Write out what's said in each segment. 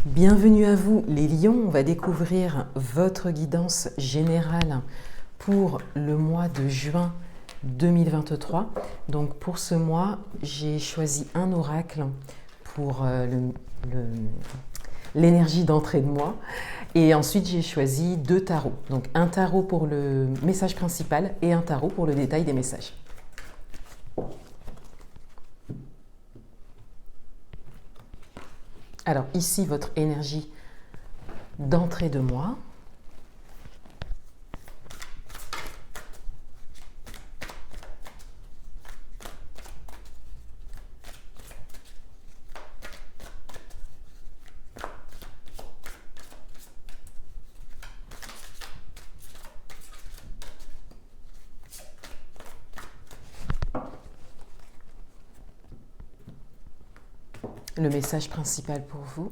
Bienvenue à vous les lions, on va découvrir votre guidance générale pour le mois de juin 2023. Donc pour ce mois, j'ai choisi un oracle pour l'énergie d'entrée de mois et ensuite j'ai choisi 2 tarots. Donc un tarot pour le message principal et un tarot pour le détail des messages. Alors ici, votre énergie d'entrée de mois. Le message principal pour vous.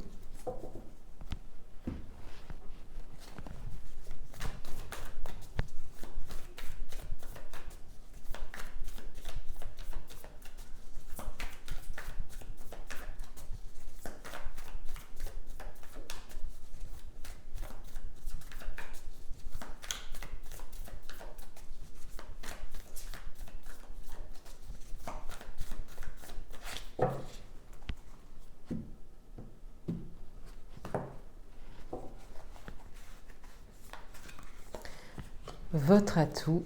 Votre atout,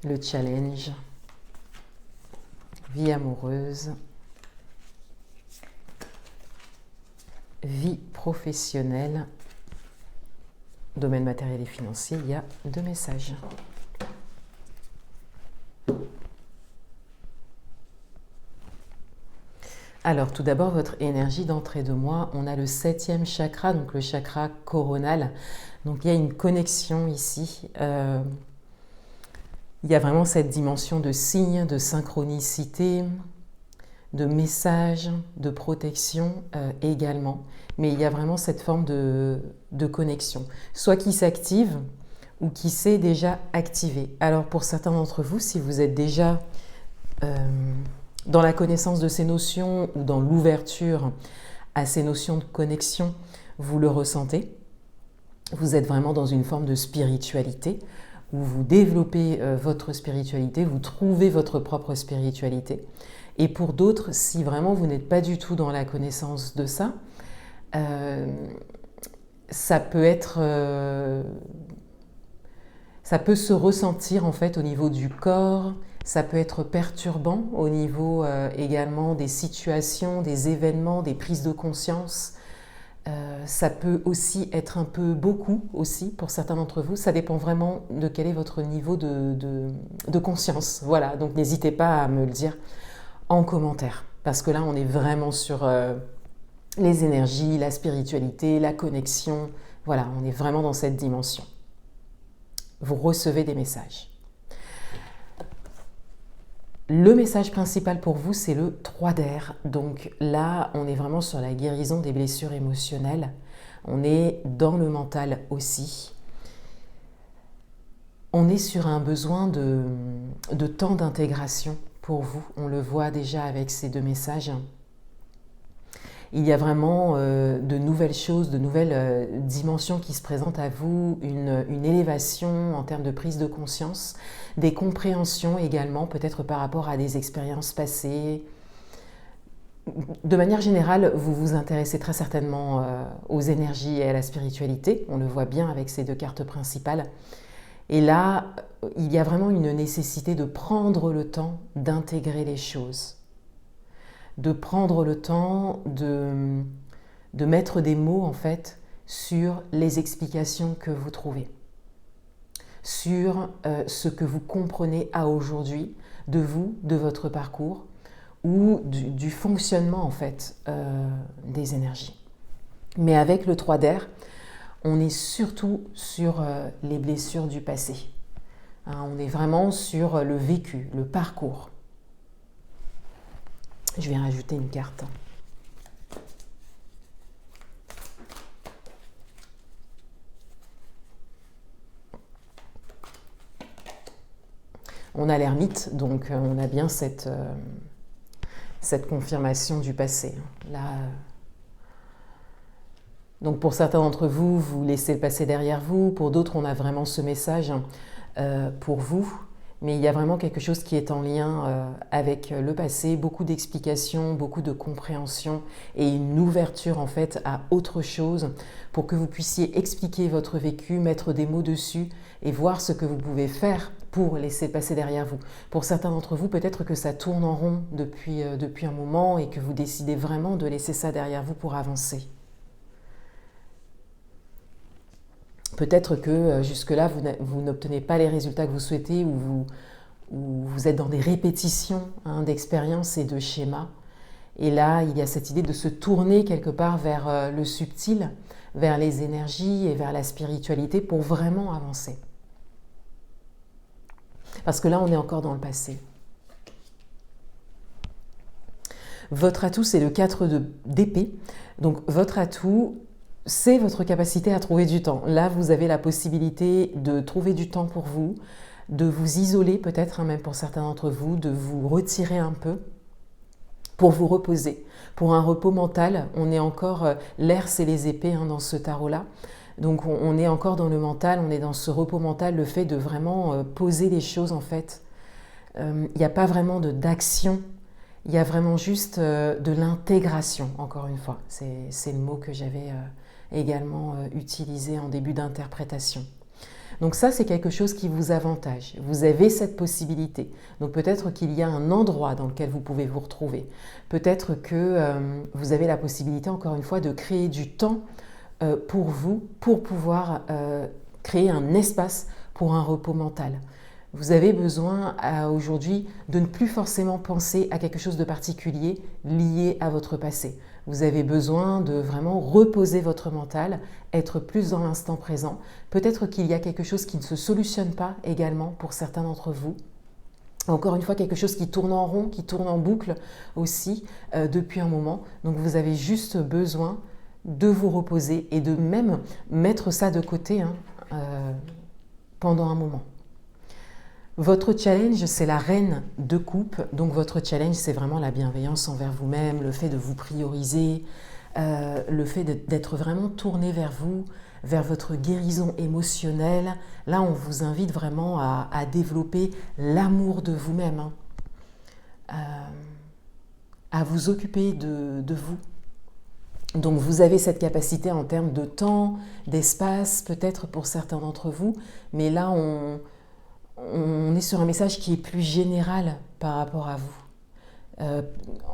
le challenge, vie amoureuse, vie professionnelle, domaine matériel et financier, il y a 2 messages. Alors tout d'abord, votre énergie d'entrée de mois, on a le 7e chakra, donc le chakra coronal. Donc il y a une connexion ici. Il y a vraiment cette dimension de signe, de synchronicité, de message, de protection également. Mais il y a vraiment cette forme de connexion, soit qui s'active ou qui s'est déjà activée. Alors pour certains d'entre vous, si vous êtes déjà dans la connaissance de ces notions ou dans l'ouverture à ces notions de connexion, vous le ressentez. Vous êtes vraiment dans une forme de spiritualité où vous développez votre spiritualité, vous trouvez votre propre spiritualité. Et pour d'autres, si vraiment vous n'êtes pas du tout dans la connaissance de ça, ça peut se ressentir en fait au niveau du corps, ça peut être perturbant au niveau également des situations, des événements, des prises de conscience. Ça peut aussi être un peu beaucoup aussi pour certains d'entre vous. Ça dépend vraiment de quel est votre niveau de conscience. Voilà, donc n'hésitez pas à me le dire en commentaire. Parce que là, on est vraiment sur les énergies, la spiritualité, la connexion. Voilà, on est vraiment dans cette dimension. Vous recevez des messages. Le message principal pour vous, c'est le 3 d'air. Donc là, on est vraiment sur la guérison des blessures émotionnelles. On est dans le mental aussi. On est sur un besoin de temps d'intégration pour vous. On le voit déjà avec ces 2 messages. Il y a vraiment de nouvelles choses, de nouvelles dimensions qui se présentent à vous, une élévation en termes de prise de conscience, des compréhensions également, peut-être par rapport à des expériences passées. De manière générale, vous vous intéressez très certainement aux énergies et à la spiritualité. On le voit bien avec ces 2 cartes principales. Et là, il y a vraiment une nécessité de prendre le temps d'intégrer les choses. De prendre le temps de mettre des mots en fait sur les explications que vous trouvez, sur ce que vous comprenez à aujourd'hui de vous, de votre parcours ou du fonctionnement en fait des énergies. Mais avec le 3 d'air, on est surtout sur les blessures du passé. On est vraiment sur le vécu, le parcours. Je vais rajouter une carte. On a l'ermite, donc on a bien cette confirmation du passé. Là, Donc pour certains d'entre vous, vous laissez le passé derrière vous. Pour d'autres, on a vraiment ce message pour vous. Mais il y a vraiment quelque chose qui est en lien avec le passé, beaucoup d'explications, beaucoup de compréhension et une ouverture en fait à autre chose pour que vous puissiez expliquer votre vécu, mettre des mots dessus et voir ce que vous pouvez faire pour laisser le passé derrière vous. Pour certains d'entre vous, peut-être que ça tourne en rond depuis un moment et que vous décidez vraiment de laisser ça derrière vous pour avancer. Peut-être que jusque-là, vous n'obtenez pas les résultats que vous souhaitez ou vous êtes dans des répétitions d'expériences et de schémas. Et là, il y a cette idée de se tourner quelque part vers le subtil, vers les énergies et vers la spiritualité pour vraiment avancer. Parce que là, on est encore dans le passé. Votre atout, c'est le 4 d'épée. Donc, votre atout, c'est votre capacité à trouver du temps. Là, vous avez la possibilité de trouver du temps pour vous, de vous isoler peut-être, même pour certains d'entre vous, de vous retirer un peu pour vous reposer. Pour un repos mental, on est encore, l'air c'est les épées dans ce tarot-là. Donc on est encore dans le mental, on est dans ce repos mental, le fait de vraiment poser les choses en fait. Il n'y a pas vraiment d'action, il y a vraiment juste de l'intégration, encore une fois. C'est le mot que j'avais également utilisé en début d'interprétation. Donc ça, c'est quelque chose qui vous avantage. Vous avez cette possibilité. Donc peut-être qu'il y a un endroit dans lequel vous pouvez vous retrouver. Peut-être que vous avez la possibilité, encore une fois, de créer du temps pour vous, pour pouvoir créer un espace pour un repos mental. Vous avez besoin aujourd'hui de ne plus forcément penser à quelque chose de particulier lié à votre passé. Vous avez besoin de vraiment reposer votre mental, être plus dans l'instant présent. Peut-être qu'il y a quelque chose qui ne se solutionne pas également pour certains d'entre vous. Encore une fois, quelque chose qui tourne en rond, qui tourne en boucle aussi depuis un moment. Donc vous avez juste besoin de vous reposer et de même mettre ça de côté pendant un moment. Votre challenge, c'est la reine de coupe. Donc votre challenge, c'est vraiment la bienveillance envers vous-même, le fait de vous prioriser, le fait d'être vraiment tourné vers vous, vers votre guérison émotionnelle. Là, on vous invite vraiment à développer l'amour de vous-même, à vous occuper de vous. Donc vous avez cette capacité en termes de temps, d'espace, peut-être pour certains d'entre vous, mais là, on est sur un message qui est plus général par rapport à vous.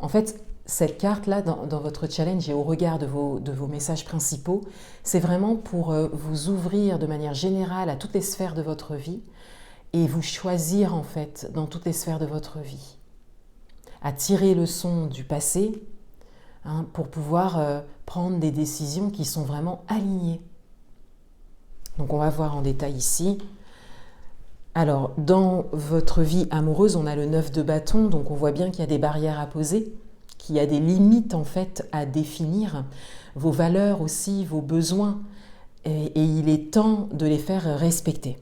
En fait, cette carte-là, dans votre challenge et au regard de vos messages principaux, c'est vraiment pour vous ouvrir de manière générale à toutes les sphères de votre vie et vous choisir en fait dans toutes les sphères de votre vie. À tirer leçon du passé pour pouvoir prendre des décisions qui sont vraiment alignées. Donc on va voir en détail ici. Alors, dans votre vie amoureuse, on a le 9 de bâton, donc on voit bien qu'il y a des barrières à poser, qu'il y a des limites en fait à définir, vos valeurs aussi, vos besoins, et il est temps de les faire respecter.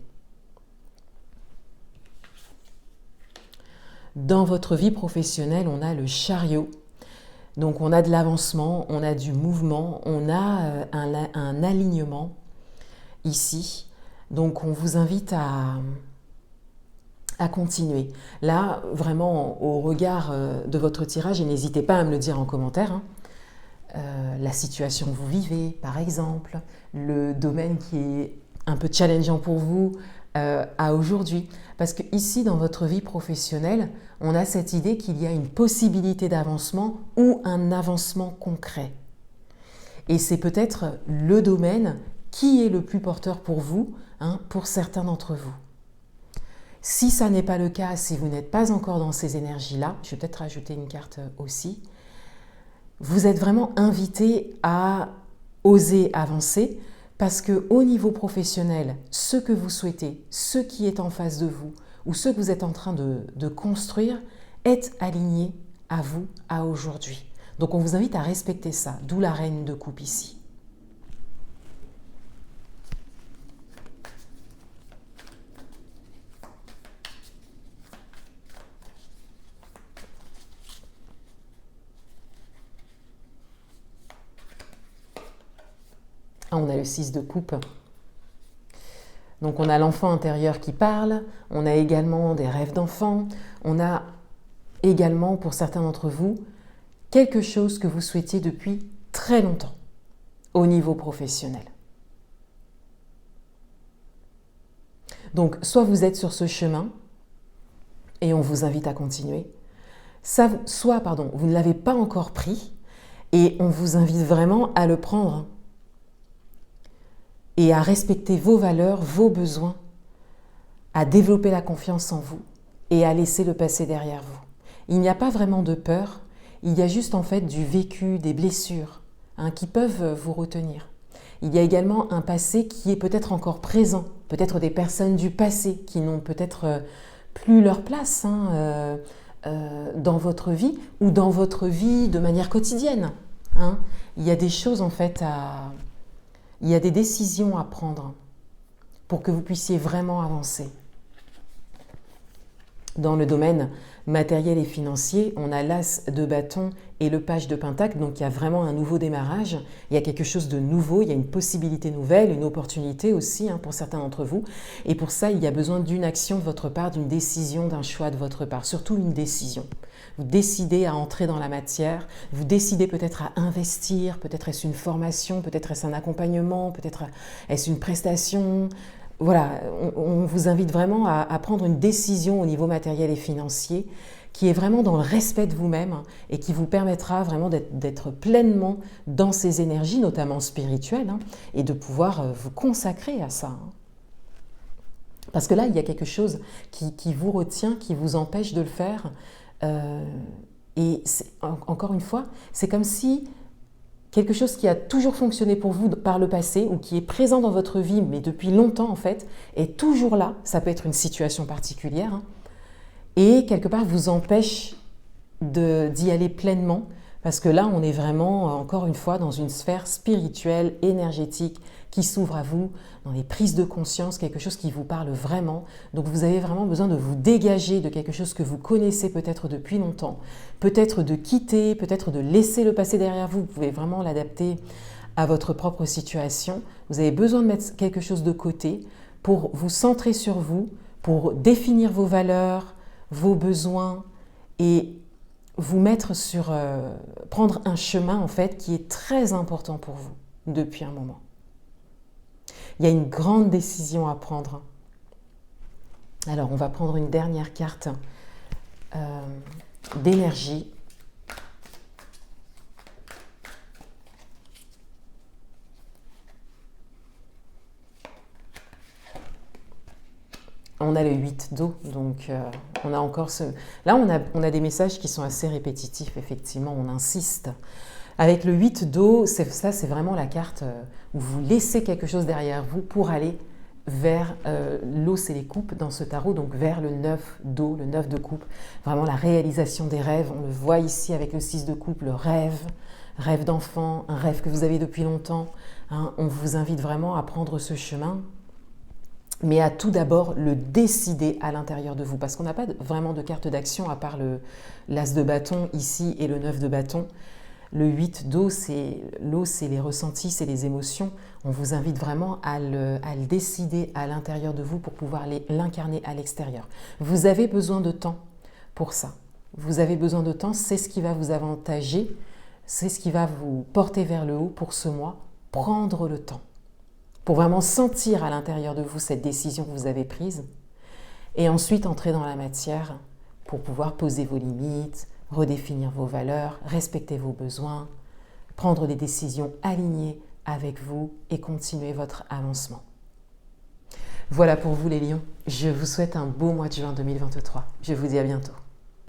Dans votre vie professionnelle, on a le chariot, donc on a de l'avancement, on a du mouvement, on a un alignement ici, donc on vous invite à continuer. Là, vraiment, au regard de votre tirage, et n'hésitez pas à me le dire en commentaire, la situation que vous vivez, par exemple, le domaine qui est un peu challengeant pour vous à aujourd'hui. Parce que ici, dans votre vie professionnelle, on a cette idée qu'il y a une possibilité d'avancement ou un avancement concret. Et c'est peut-être le domaine qui est le plus porteur pour vous, pour certains d'entre vous. Si ça n'est pas le cas, si vous n'êtes pas encore dans ces énergies-là, je vais peut-être rajouter une carte aussi, vous êtes vraiment invité à oser avancer parce qu'au niveau professionnel, ce que vous souhaitez, ce qui est en face de vous ou ce que vous êtes en train de construire est aligné à vous, à aujourd'hui. Donc on vous invite à respecter ça, d'où la reine de coupe ici. On a le 6 de coupe. Donc on a l'enfant intérieur qui parle, on a également des rêves d'enfant, on a également, pour certains d'entre vous, quelque chose que vous souhaitiez depuis très longtemps au niveau professionnel. Donc soit vous êtes sur ce chemin et on vous invite à continuer, soit vous ne l'avez pas encore pris et on vous invite vraiment à le prendre et à respecter vos valeurs, vos besoins, à développer la confiance en vous et à laisser le passé derrière vous. Il n'y a pas vraiment de peur, il y a juste en fait du vécu, des blessures qui peuvent vous retenir. Il y a également un passé qui est peut-être encore présent, peut-être des personnes du passé qui n'ont peut-être plus leur place dans votre vie ou dans votre vie de manière quotidienne. Il y a des choses en fait il y a des décisions à prendre pour que vous puissiez vraiment avancer. Dans le domaine matériel et financier, on a l'as de bâton et le page de pentacle, donc il y a vraiment un nouveau démarrage, il y a quelque chose de nouveau, il y a une possibilité nouvelle, une opportunité aussi pour certains d'entre vous. Et pour ça, il y a besoin d'une action de votre part, d'une décision, d'un choix de votre part, surtout une décision. Vous décidez à entrer dans la matière, vous décidez peut-être à investir, peut-être est-ce une formation, peut-être est-ce un accompagnement, peut-être est-ce une prestation. Voilà, on vous invite vraiment à prendre une décision au niveau matériel et financier qui est vraiment dans le respect de vous-même et qui vous permettra vraiment d'être pleinement dans ces énergies, notamment spirituelles, et de pouvoir vous consacrer à ça. Parce que là, il y a quelque chose qui vous retient, qui vous empêche de le faire. Et encore une fois, c'est comme si quelque chose qui a toujours fonctionné pour vous par le passé ou qui est présent dans votre vie, mais depuis longtemps en fait, est toujours là. Ça peut être une situation particulière et quelque part vous empêche d'y aller pleinement parce que là, on est vraiment, encore une fois, dans une sphère spirituelle, énergétique qui s'ouvre à vous, dans les prises de conscience, quelque chose qui vous parle vraiment. Donc vous avez vraiment besoin de vous dégager de quelque chose que vous connaissez peut-être depuis longtemps, peut-être de quitter, peut-être de laisser le passé derrière vous. Vous pouvez vraiment l'adapter à votre propre situation. Vous avez besoin de mettre quelque chose de côté pour vous centrer sur vous, pour définir vos valeurs, vos besoins et vous mettre sur prendre un chemin en fait qui est très important pour vous depuis un moment. Il y a une grande décision à prendre. Alors, on va prendre une dernière carte d'énergie. On a le 8 d'eau, donc on a encore ce... Là, on a des messages qui sont assez répétitifs, effectivement, on insiste. Avec le 8 d'eau, ça c'est vraiment la carte où vous laissez quelque chose derrière vous pour aller vers l'os et les coupes dans ce tarot, donc vers le 9 d'eau, le 9 de coupe. Vraiment la réalisation des rêves, on le voit ici avec le 6 de coupe, le rêve d'enfant, un rêve que vous avez depuis longtemps. On vous invite vraiment à prendre ce chemin, mais à tout d'abord le décider à l'intérieur de vous, parce qu'on n'a pas vraiment de carte d'action à part l'as de bâton ici et le 9 de bâton. Le 8 d'eau, c'est l'eau, c'est les ressentis, c'est les émotions. On vous invite vraiment à le décider à l'intérieur de vous pour pouvoir l'incarner à l'extérieur. Vous avez besoin de temps pour ça. Vous avez besoin de temps, c'est ce qui va vous avantager, c'est ce qui va vous porter vers le haut pour ce mois. Prendre le temps pour vraiment sentir à l'intérieur de vous cette décision que vous avez prise et ensuite entrer dans la matière pour pouvoir poser vos limites, redéfinir vos valeurs, respecter vos besoins, prendre des décisions alignées avec vous et continuer votre avancement. Voilà pour vous les lions. Je vous souhaite un beau mois de juin 2023. Je vous dis à bientôt.